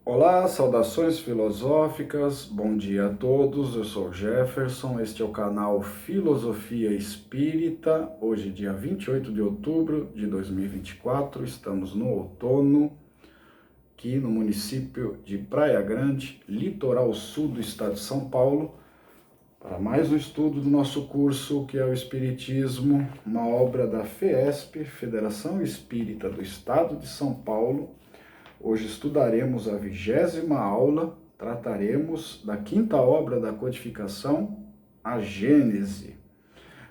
Olá, saudações filosóficas, bom dia a todos, eu sou o Jefferson, este é o canal Filosofia Espírita, hoje dia 28 de outubro de 2024, estamos no outono, aqui no município de Praia Grande, litoral sul do estado de São Paulo, para mais um estudo do nosso curso, que é o Espiritismo, uma obra da FEESP, Federação Espírita do Estado de São Paulo. Hoje estudaremos a 20ª aula, trataremos da quinta obra da codificação, a Gênese.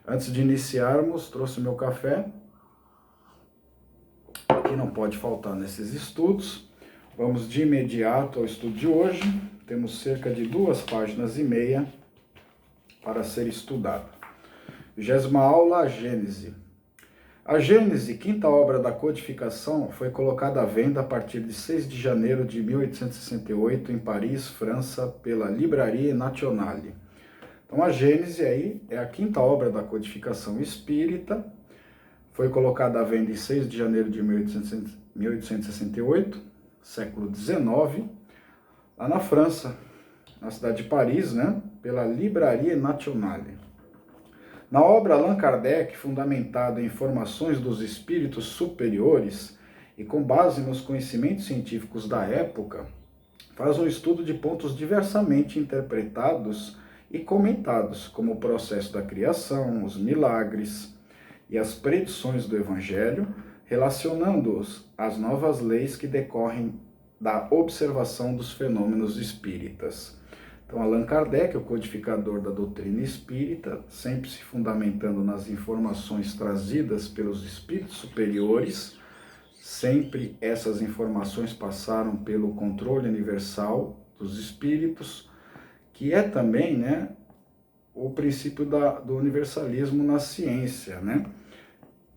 Antes de iniciarmos, trouxe meu café, que não pode faltar nesses estudos. Vamos de imediato ao estudo de hoje. Temos cerca de 2,5 páginas para ser estudada. 20ª aula, a Gênese. A Gênese, quinta obra da codificação, foi colocada à venda a partir de 6 de janeiro de 1868 em Paris, França, pela Librairie Nationale. Então a Gênese aí é a quinta obra da codificação espírita, foi colocada à venda em 6 de janeiro de 1868, século XIX, lá na França, na cidade de Paris, né, pela Librairie Nationale. Na obra, Allan Kardec, fundamentado em informações dos espíritos superiores e com base nos conhecimentos científicos da época, faz um estudo de pontos diversamente interpretados e comentados, como o processo da criação, os milagres e as predições do Evangelho, relacionando-os às novas leis que decorrem da observação dos fenômenos espíritas. Então, Allan Kardec, o codificador da doutrina espírita, sempre se fundamentando nas informações trazidas pelos espíritos superiores, sempre essas informações passaram pelo controle universal dos espíritos, que é também, né, o princípio do universalismo na ciência, né,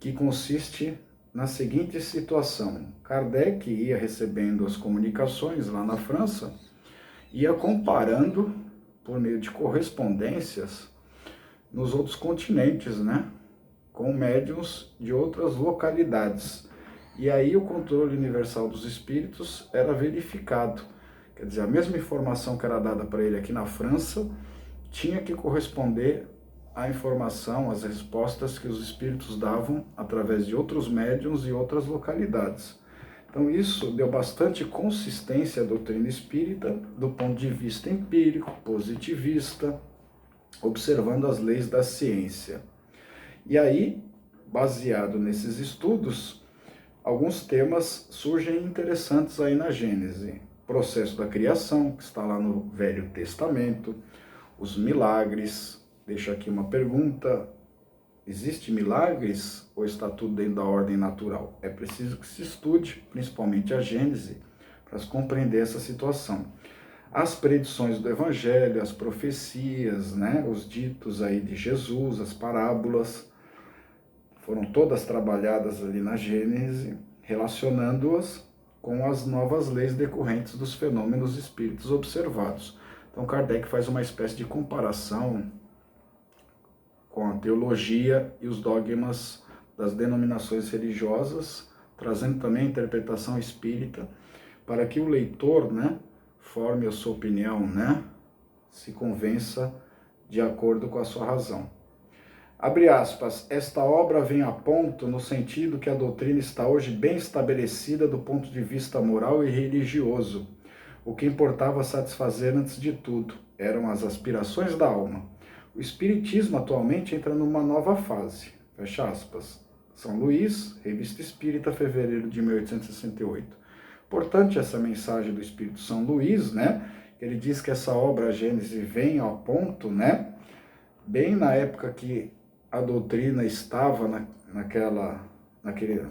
que consiste na seguinte situação: Kardec ia recebendo as comunicações lá na França, ia comparando por meio de correspondências nos outros continentes, né, com médiuns de outras localidades. E aí o controle universal dos espíritos era verificado. Quer dizer, a mesma informação que era dada para ele aqui na França tinha que corresponder à informação, às respostas que os espíritos davam através de outros médiuns e outras localidades. Então isso deu bastante consistência à doutrina espírita do ponto de vista empírico, positivista, observando as leis da ciência. E aí, baseado nesses estudos, alguns temas surgem interessantes aí na Gênese. O processo da criação, que está lá no Velho Testamento, os milagres. Deixo aqui uma pergunta: existe milagres ou está tudo dentro da ordem natural? É preciso que se estude, principalmente a Gênese, para se compreender essa situação. As predições do Evangelho, as profecias, né, os ditos aí de Jesus, as parábolas, foram todas trabalhadas ali na Gênese, relacionando-as com as novas leis decorrentes dos fenômenos espíritos observados. Então Kardec faz uma espécie de comparação com a teologia e os dogmas das denominações religiosas, trazendo também a interpretação espírita, para que o leitor, né, forme a sua opinião, né, se convença de acordo com a sua razão. Abre aspas, esta obra vem a ponto no sentido que a doutrina está hoje bem estabelecida do ponto de vista moral e religioso. O que importava satisfazer antes de tudo eram as aspirações da alma. O Espiritismo atualmente entra numa nova fase. Fecha aspas. São Luís, Revista Espírita, fevereiro de 1868. Importante essa mensagem do Espírito São Luís, né? Ele diz que essa obra, a Gênese, vem ao ponto, né? Bem na época que a doutrina estava naquela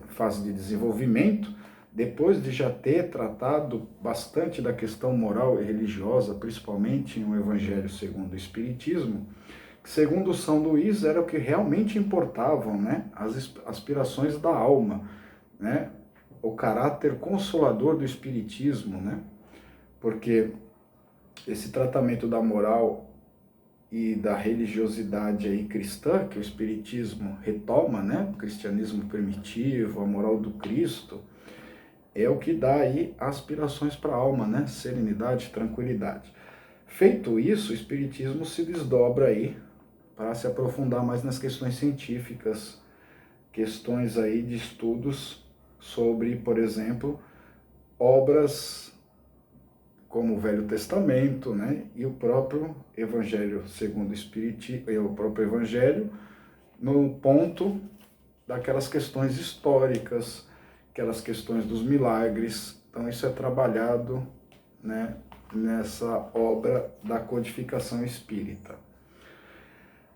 fase de desenvolvimento, depois de já ter tratado bastante da questão moral e religiosa, principalmente no Evangelho segundo o Espiritismo, que segundo São Luís era o que realmente importavam, né? As aspirações da alma, né? O caráter consolador do Espiritismo, né? Porque esse tratamento da moral e da religiosidade aí cristã, que o Espiritismo retoma, né? O cristianismo primitivo, a moral do Cristo, é o que dá aí aspirações para a alma, né? Serenidade, tranquilidade. Feito isso, o Espiritismo se desdobra aí para se aprofundar mais nas questões científicas, questões aí de estudos sobre, por exemplo, obras como o Velho Testamento, né? E o próprio Evangelho segundo o Espiritismo, o próprio Evangelho, no ponto daquelas questões históricas, aquelas questões dos milagres. Então isso é trabalhado, né, nessa obra da codificação espírita.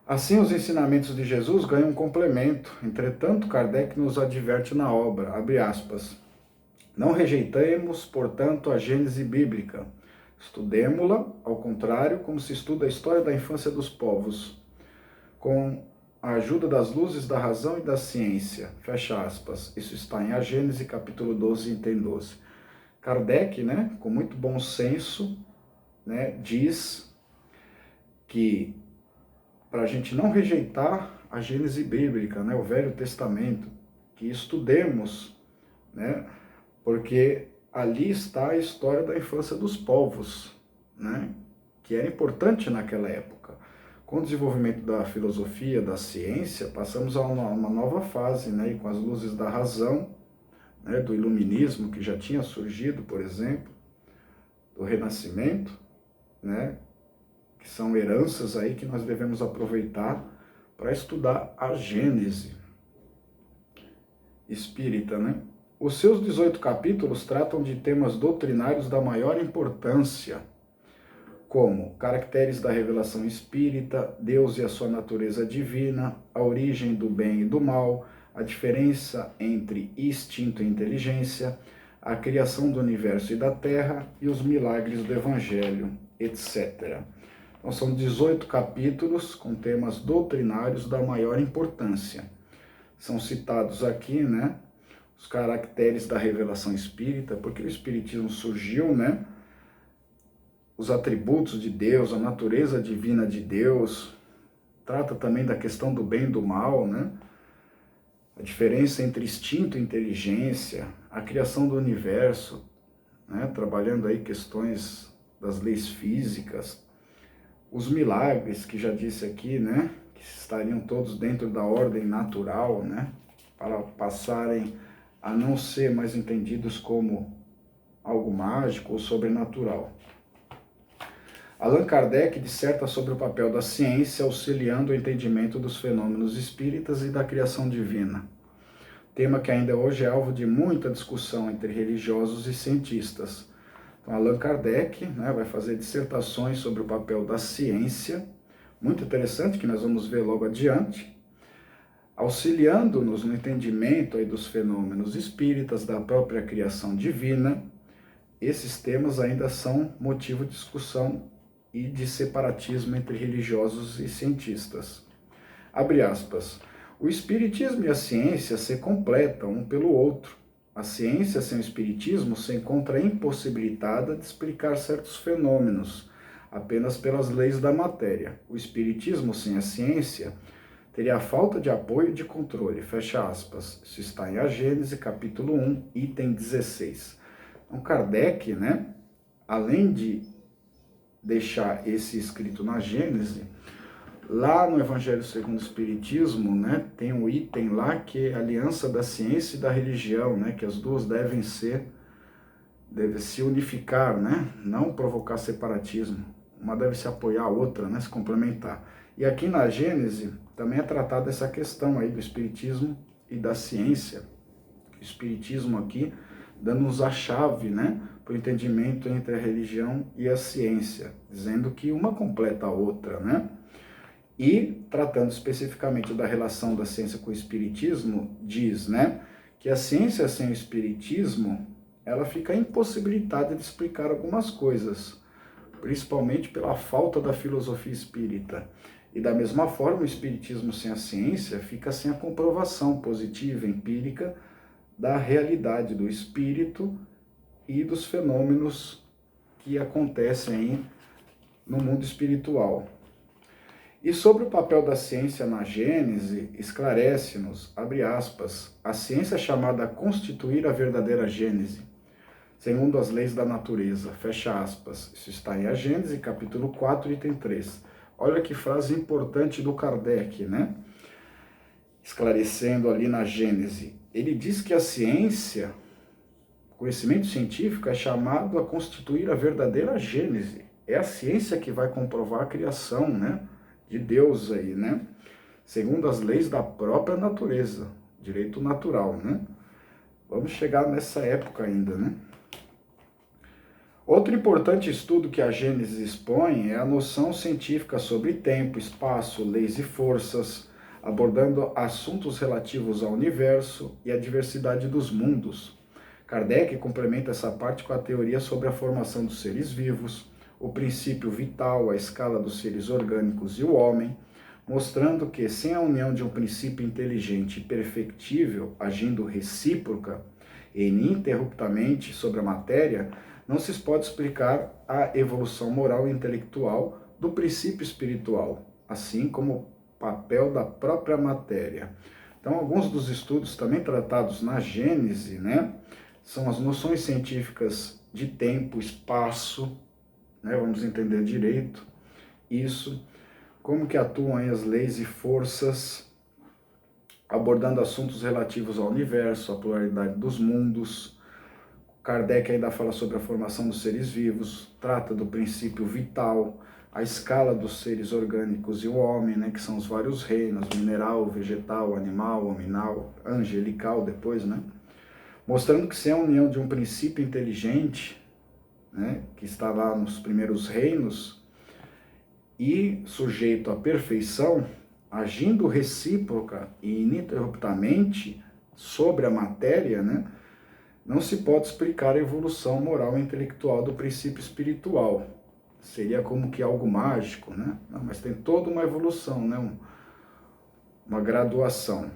Assim, os ensinamentos de Jesus ganham um complemento. Entretanto, Kardec nos adverte na obra, abre aspas, não rejeitemos, portanto, a Gênese bíblica. Estudemo-la, ao contrário, como se estuda a história da infância dos povos, com a ajuda das luzes da razão e da ciência. Fecha aspas. Isso está em A Gênese, capítulo 12, item 12. Kardec, né, com muito bom senso, né, diz que para a gente não rejeitar a Gênese bíblica, né, o Velho Testamento, que estudemos, né, porque ali está a história da infância dos povos, né, que era importante naquela época. Com o desenvolvimento da filosofia, da ciência, passamos a uma nova fase, né, e com as luzes da razão, né, do iluminismo, que já tinha surgido, por exemplo, do Renascimento, né, que são heranças aí que nós devemos aproveitar para estudar a Gênese espírita, né? Os seus 18 capítulos tratam de temas doutrinários da maior importância, como caracteres da revelação espírita, Deus e a sua natureza divina, a origem do bem e do mal, a diferença entre instinto e inteligência, a criação do universo e da terra e os milagres do Evangelho, etc. Então são 18 capítulos com temas doutrinários da maior importância. São citados aqui, né, os caracteres da revelação espírita, porque o espiritismo surgiu, né, os atributos de Deus, a natureza divina de Deus, trata também da questão do bem e do mal, né, a diferença entre instinto e inteligência, a criação do universo, né, trabalhando aí questões das leis físicas, os milagres, que já disse aqui, né, que estariam todos dentro da ordem natural, né, para passarem a não ser mais entendidos como algo mágico ou sobrenatural. Allan Kardec disserta sobre o papel da ciência auxiliando o entendimento dos fenômenos espíritas e da criação divina, tema que ainda hoje é alvo de muita discussão entre religiosos e cientistas. Então, Allan Kardec, né, vai fazer dissertações sobre o papel da ciência, muito interessante, que nós vamos ver logo adiante, auxiliando-nos no entendimento aí dos fenômenos espíritas, da própria criação divina. Esses temas ainda são motivo de discussão e de separatismo entre religiosos e cientistas. Abre aspas. O espiritismo e a ciência se completam um pelo outro. A ciência sem o espiritismo se encontra impossibilitada de explicar certos fenômenos, apenas pelas leis da matéria. O espiritismo sem a ciência teria a falta de apoio e de controle. Fecha aspas. Isso está em A Gênese, capítulo 1, item 16. Então, Kardec, né, além de deixar esse escrito na Gênese, lá no Evangelho segundo o Espiritismo, né, tem um item lá que é a aliança da ciência e da religião, né, que as duas devem se unificar, né, não provocar separatismo. Uma deve se apoiar a outra, né, se complementar. E aqui na Gênese também é tratada essa questão aí do Espiritismo e da ciência. O Espiritismo aqui dando-nos a chave, né, para o entendimento entre a religião e a ciência, dizendo que uma completa a outra, né? E, tratando especificamente da relação da ciência com o espiritismo, diz, né, que a ciência sem o espiritismo, ela fica impossibilitada de explicar algumas coisas, principalmente pela falta da filosofia espírita. E da mesma forma, o espiritismo sem a ciência fica sem a comprovação positiva, empírica, da realidade do espírito e dos fenômenos que acontecem aí no mundo espiritual. E sobre o papel da ciência na Gênese, esclarece-nos, abre aspas, a ciência é chamada a constituir a verdadeira Gênese. segundo as leis da natureza, fecha aspas. Isso está em A Gênese, capítulo 4, item 3. Olha que frase importante do Kardec, né? Esclarecendo ali na Gênese. Ele diz que a ciência, conhecimento científico, é chamado a constituir a verdadeira Gênese. É a ciência que vai comprovar a criação, né, de Deus aí, né? Segundo as leis da própria natureza, direito natural, né? Vamos chegar nessa época ainda, né? Outro importante estudo que a Gênese expõe é a noção científica sobre tempo, espaço, leis e forças, abordando assuntos relativos ao universo e à diversidade dos mundos. Kardec complementa essa parte com a teoria sobre a formação dos seres vivos, o princípio vital, a escala dos seres orgânicos e o homem, mostrando que, sem a união de um princípio inteligente e perfectível, agindo recíproca e ininterruptamente sobre a matéria, não se pode explicar a evolução moral e intelectual do princípio espiritual, assim como o papel da própria matéria. Então, alguns dos estudos também tratados na Gênese, né, são as noções científicas de tempo, espaço, né, vamos entender direito isso, como que atuam aí as leis e forças, abordando assuntos relativos ao universo, à pluralidade dos mundos. Kardec ainda fala sobre a formação dos seres vivos, trata do princípio vital, a escala dos seres orgânicos e o homem, né, que são os vários reinos, mineral, vegetal, animal, hominal, angelical depois, né, mostrando que sem a união de um princípio inteligente, né, que está lá nos primeiros reinos, e sujeito à perfeição, agindo recíproca e ininterruptamente sobre a matéria, né, não se pode explicar a evolução moral e intelectual do princípio espiritual. Seria como que algo mágico, né? Não, mas tem toda uma evolução, né? Uma graduação.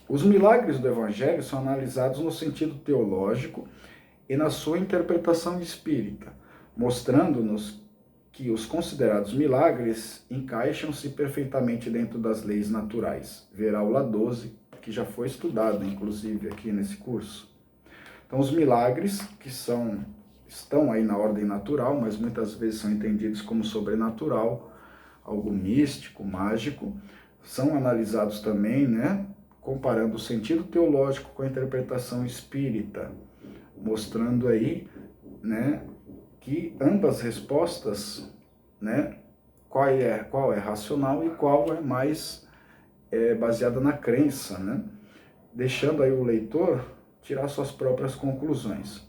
Os milagres do Evangelho são analisados no sentido teológico e na sua interpretação espírita, mostrando-nos que os considerados milagres encaixam-se perfeitamente dentro das leis naturais. Ver a aula 12, que já foi estudada, inclusive, aqui nesse curso. Então, os milagres, que estão aí na ordem natural, mas muitas vezes são entendidos como sobrenatural, algo místico, mágico, são analisados também, né, comparando o sentido teológico com a interpretação espírita, mostrando aí, né, que ambas respostas, né, qual é racional e qual é mais baseada na crença, né, deixando aí o leitor tirar suas próprias conclusões.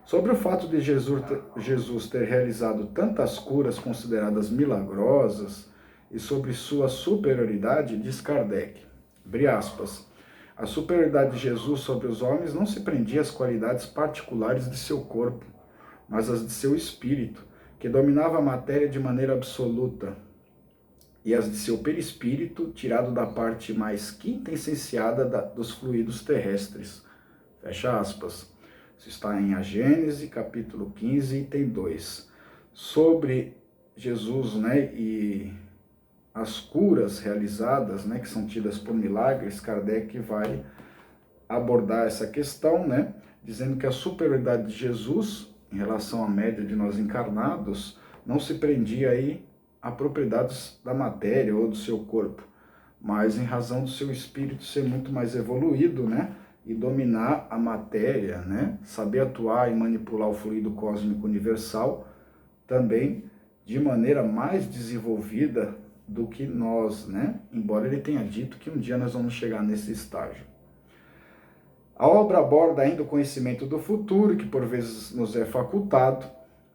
Sobre o fato de Jesus ter realizado tantas curas consideradas milagrosas e sobre sua superioridade, diz Kardec, abre aspas, a superioridade de Jesus sobre os homens não se prendia às qualidades particulares de seu corpo, mas às de seu espírito, que dominava a matéria de maneira absoluta, e as de seu perispírito, tirado da parte mais quintessenciada dos fluidos terrestres. Fecha aspas. Isso está em A Gênese, capítulo 15, item 2. Sobre Jesus, né, e as curas realizadas, né, que são tidas por milagres, Kardec vai abordar essa questão, né, dizendo que a superioridade de Jesus, em relação à média de nós encarnados, não se prendia aí a propriedades da matéria ou do seu corpo, mas em razão do seu espírito ser muito mais evoluído, né, e dominar a matéria, né? Saber atuar e manipular o fluido cósmico universal também de maneira mais desenvolvida do que nós, né? Embora ele tenha dito que um dia nós vamos chegar nesse estágio. A obra aborda ainda o conhecimento do futuro, que por vezes nos é facultado.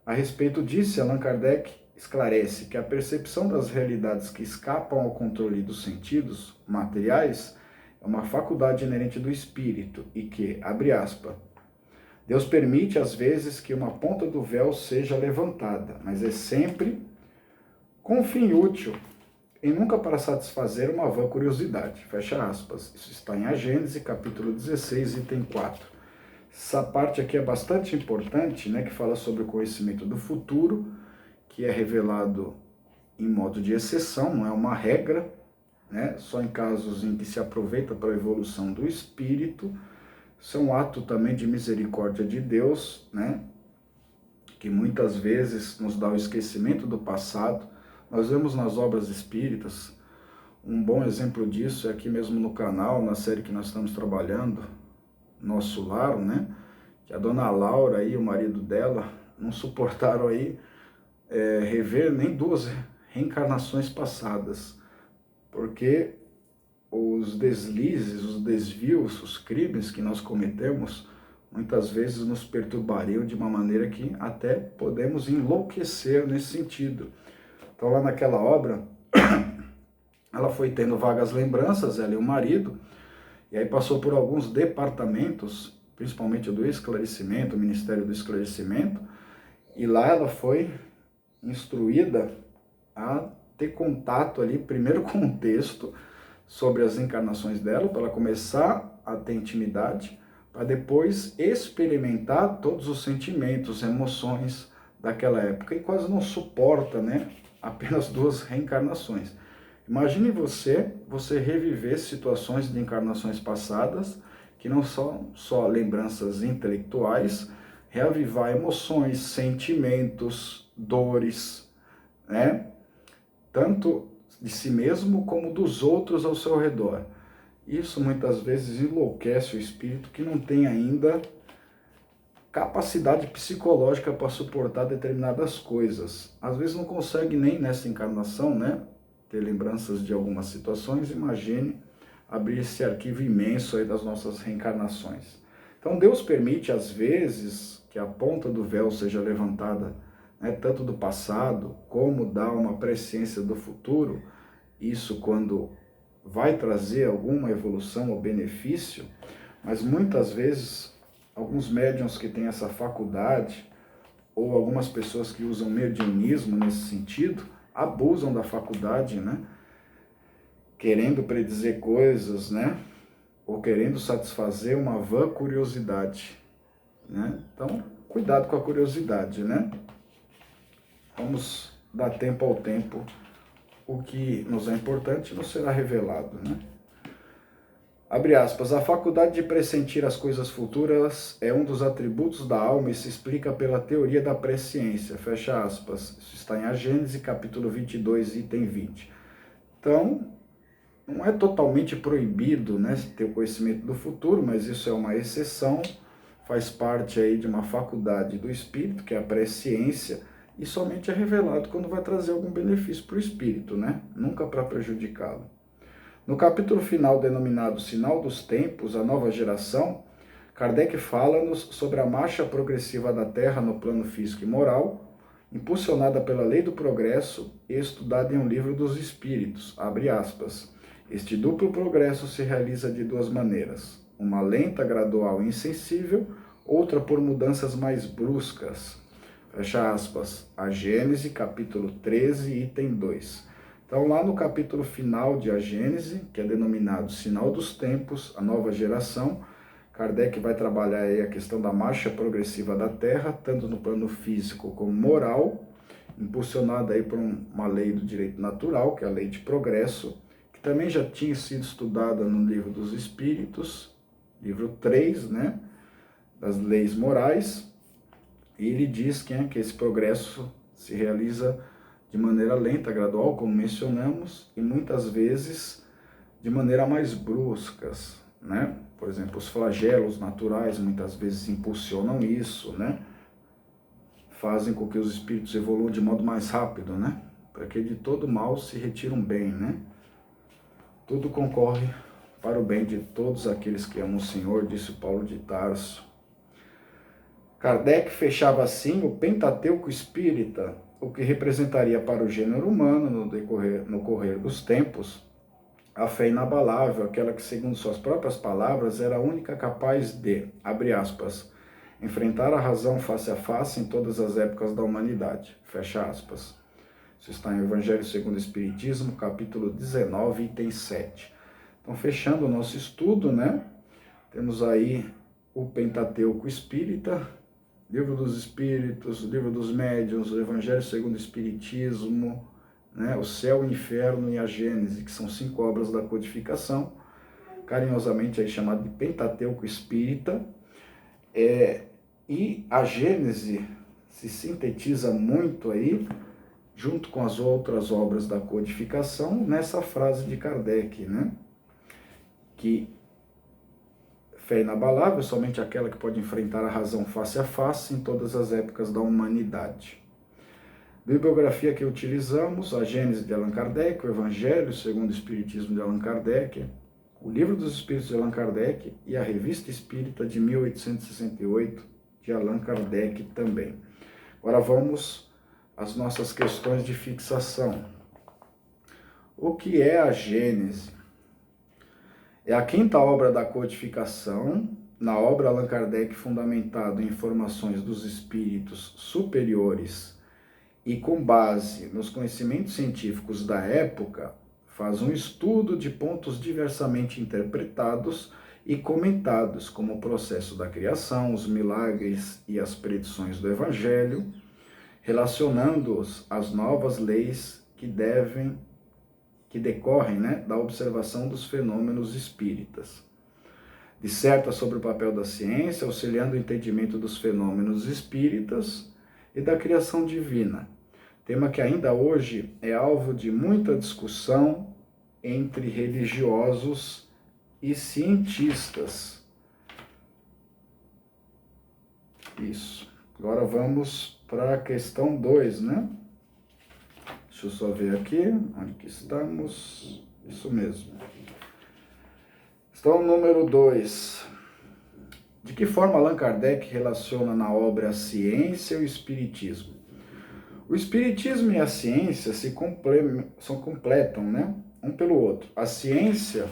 A respeito disso, Allan Kardec esclarece que a percepção das realidades que escapam ao controle dos sentidos materiais é uma faculdade inerente do espírito e que, abre aspas, Deus permite às vezes que uma ponta do véu seja levantada, mas é sempre com um fim útil e nunca para satisfazer uma vã curiosidade. Fecha aspas. Isso está em A Gênese, capítulo 16, item 4. Essa parte aqui é bastante importante, né, que fala sobre o conhecimento do futuro, que é revelado em modo de exceção, não é uma regra, né? Só em casos em que se aproveita para a evolução do espírito, Isso é um ato também de misericórdia de Deus, né? Que muitas vezes nos dá o esquecimento do passado. Nós vemos nas obras espíritas, um bom exemplo disso é aqui mesmo no canal, na série que nós estamos trabalhando, Nosso Lar, né? Que a dona Laura e o marido dela não suportaram aí rever nem duas reencarnações passadas, porque os deslizes, os desvios, os crimes que nós cometemos, muitas vezes nos perturbariam de uma maneira que até podemos enlouquecer nesse sentido. Então lá naquela obra, ela foi tendo vagas lembranças, ela e o marido, e aí passou por alguns departamentos, principalmente o do esclarecimento, o Ministério do Esclarecimento, e lá ela foi instruída a ter contato ali, primeiro com o texto sobre as encarnações dela, para ela começar a ter intimidade, para depois experimentar todos os sentimentos, emoções daquela época, e quase não suporta, né, apenas duas reencarnações. Imagine você reviver situações de encarnações passadas, que não são só lembranças intelectuais, reavivar emoções, sentimentos, dores, né? Tanto de si mesmo como dos outros ao seu redor. Isso muitas vezes enlouquece o espírito que não tem ainda capacidade psicológica para suportar determinadas coisas. Às vezes não consegue nem nessa encarnação, né, ter lembranças de algumas situações. Imagine abrir esse arquivo imenso aí das nossas reencarnações. Então Deus permite às vezes que a ponta do véu seja levantada, né, tanto do passado como dá uma presciência do futuro. Isso quando vai trazer alguma evolução ou benefício, mas muitas vezes alguns médiuns que têm essa faculdade, ou algumas pessoas que usam mediunismo nesse sentido, abusam da faculdade, né? Querendo predizer coisas, né? Ou querendo satisfazer uma vã curiosidade, né? Então, cuidado com a curiosidade, né? Vamos dar tempo ao tempo. O que nos é importante nos será revelado, né? Abre aspas, a faculdade de pressentir as coisas futuras é um dos atributos da alma e se explica pela teoria da presciência, fecha aspas. Isso está em A Gênese, capítulo 22, item 20. Então, não é totalmente proibido, né, ter o conhecimento do futuro, mas isso é uma exceção, faz parte aí de uma faculdade do espírito, que é a presciência, e somente é revelado quando vai trazer algum benefício para o espírito, né? Nunca para prejudicá-lo. No capítulo final denominado Sinal dos Tempos, a Nova Geração, Kardec fala-nos sobre a marcha progressiva da Terra no plano físico e moral, impulsionada pela lei do progresso e estudada em um livro dos Espíritos, abre aspas. Este duplo progresso se realiza de duas maneiras, uma lenta, gradual e insensível, outra por mudanças mais bruscas, fecha aspas, a Gênese, capítulo 13, item 2. Então, lá no capítulo final de A Gênese, que é denominado Sinal dos Tempos, a Nova Geração, Kardec vai trabalhar aí a questão da marcha progressiva da Terra, tanto no plano físico como moral, impulsionada aí por uma lei do direito natural, que é a lei de progresso, que também já tinha sido estudada no Livro dos Espíritos, livro 3, né, das leis morais, e ele diz que esse progresso se realiza de maneira lenta, gradual, como mencionamos, e muitas vezes de maneira mais bruscas, né? Por exemplo, os flagelos naturais muitas vezes impulsionam isso, né? Fazem com que os espíritos evoluam de modo mais rápido, né? Para que de todo mal se retire um bem, né? Tudo concorre para o bem de todos aqueles que amam o Senhor, disse o Paulo de Tarso. Kardec fechava assim o Pentateuco espírita, o que representaria para o gênero humano, no correr dos tempos, a fé inabalável, aquela que, segundo suas próprias palavras, era a única capaz de, abre aspas, enfrentar a razão face a face em todas as épocas da humanidade, fecha aspas. Isso está em Evangelho segundo o Espiritismo, capítulo 19, item 7. Então, fechando o nosso estudo, né, temos aí o Pentateuco espírita, Livro dos Espíritos, Livro dos Médiuns, o Evangelho segundo o Espiritismo, né, o Céu, o Inferno e a Gênese, que são 5 obras da codificação, carinhosamente aí chamado de Pentateuco Espírita, e a Gênese se sintetiza muito aí, junto com as outras obras da codificação, nessa frase de Kardec, né? Que fé inabalável, somente aquela que pode enfrentar a razão face a face em todas as épocas da humanidade. Bibliografia que utilizamos: a Gênese de Allan Kardec, o Evangelho segundo o Espiritismo de Allan Kardec, o Livro dos Espíritos de Allan Kardec e a Revista Espírita de 1868 de Allan Kardec também. Agora vamos às nossas questões de fixação. O que é a Gênese? É a quinta obra da codificação, na obra Allan Kardec fundamentado em informações dos espíritos superiores e com base nos conhecimentos científicos da época, faz um estudo de pontos diversamente interpretados e comentados, como o processo da criação, os milagres e as predições do Evangelho, relacionando-os às novas leis que decorrem, né, da observação dos fenômenos espíritas. Disserta sobre o papel da ciência, auxiliando o entendimento dos fenômenos espíritas e da criação divina, tema que ainda hoje é alvo de muita discussão entre religiosos e cientistas. Isso. Agora vamos para a questão 2, né? Deixa eu só ver aqui, onde que estamos. Isso mesmo. Questão número 2. De que forma Allan Kardec relaciona na obra a ciência e o espiritismo? O espiritismo e a ciência se completam, né? Um pelo outro. A ciência,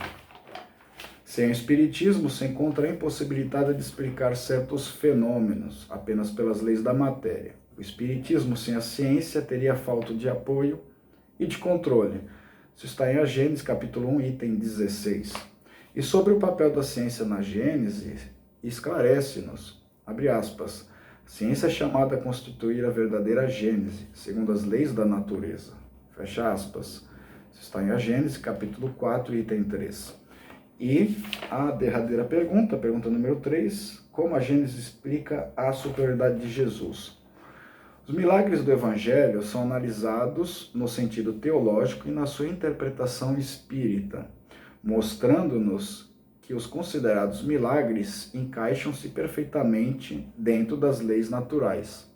sem o espiritismo, se encontra impossibilitada de explicar certos fenômenos, apenas pelas leis da matéria. O espiritismo sem a ciência teria falta de apoio e de controle. Isso está em A Gênese, capítulo 1, item 16. E sobre o papel da ciência na Gênese, esclarece-nos, abre aspas, a ciência é chamada a constituir a verdadeira Gênese, segundo as leis da natureza. Fecha aspas. Isso está em A Gênese, capítulo 4, item 3. E a derradeira pergunta, pergunta número 3, como a Gênese explica a superioridade de Jesus? Os milagres do Evangelho são analisados no sentido teológico e na sua interpretação espírita, mostrando-nos que os considerados milagres encaixam-se perfeitamente dentro das leis naturais.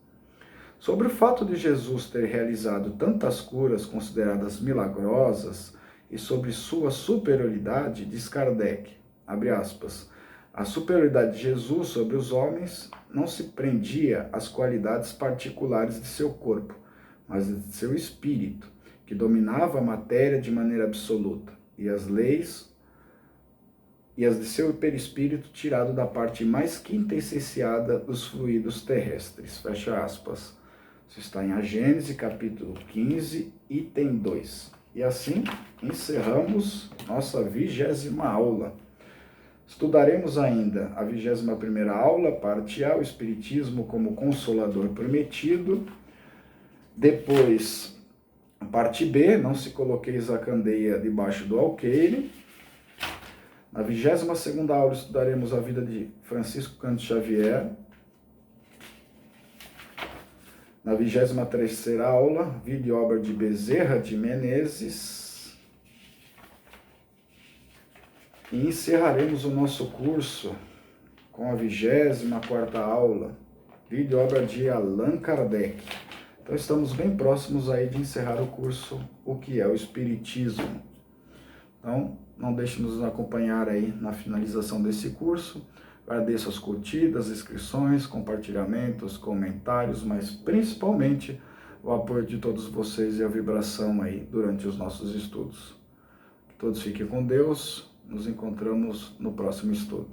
Sobre o fato de Jesus ter realizado tantas curas consideradas milagrosas e sobre sua superioridade, diz Kardec, abre aspas, a superioridade de Jesus sobre os homens não se prendia às qualidades particulares de seu corpo, mas de seu espírito, que dominava a matéria de maneira absoluta, e as leis e as de seu perispírito tirado da parte mais quintessenciada dos fluidos terrestres. Fecha aspas. Isso está em A Gênese, capítulo 15, item 2. E assim encerramos nossa 20ª aula. Estudaremos ainda a 21ª aula, parte A, o Espiritismo como Consolador Prometido. Depois, a parte B, não se coloqueis a candeia debaixo do alqueire. Na 22ª aula, estudaremos a vida de Francisco Cândido Xavier. Na 23ª aula, vida e obra de Bezerra de Menezes. E encerraremos o nosso curso com a 24ª aula, vida e obra de Allan Kardec. Então estamos bem próximos aí de encerrar o curso, o que é o Espiritismo. Então não deixe de nos acompanhar aí na finalização desse curso. Agradeço as curtidas, inscrições, compartilhamentos, comentários, mas principalmente o apoio de todos vocês e a vibração aí durante os nossos estudos. Que todos fiquem com Deus. Nos encontramos no próximo estudo.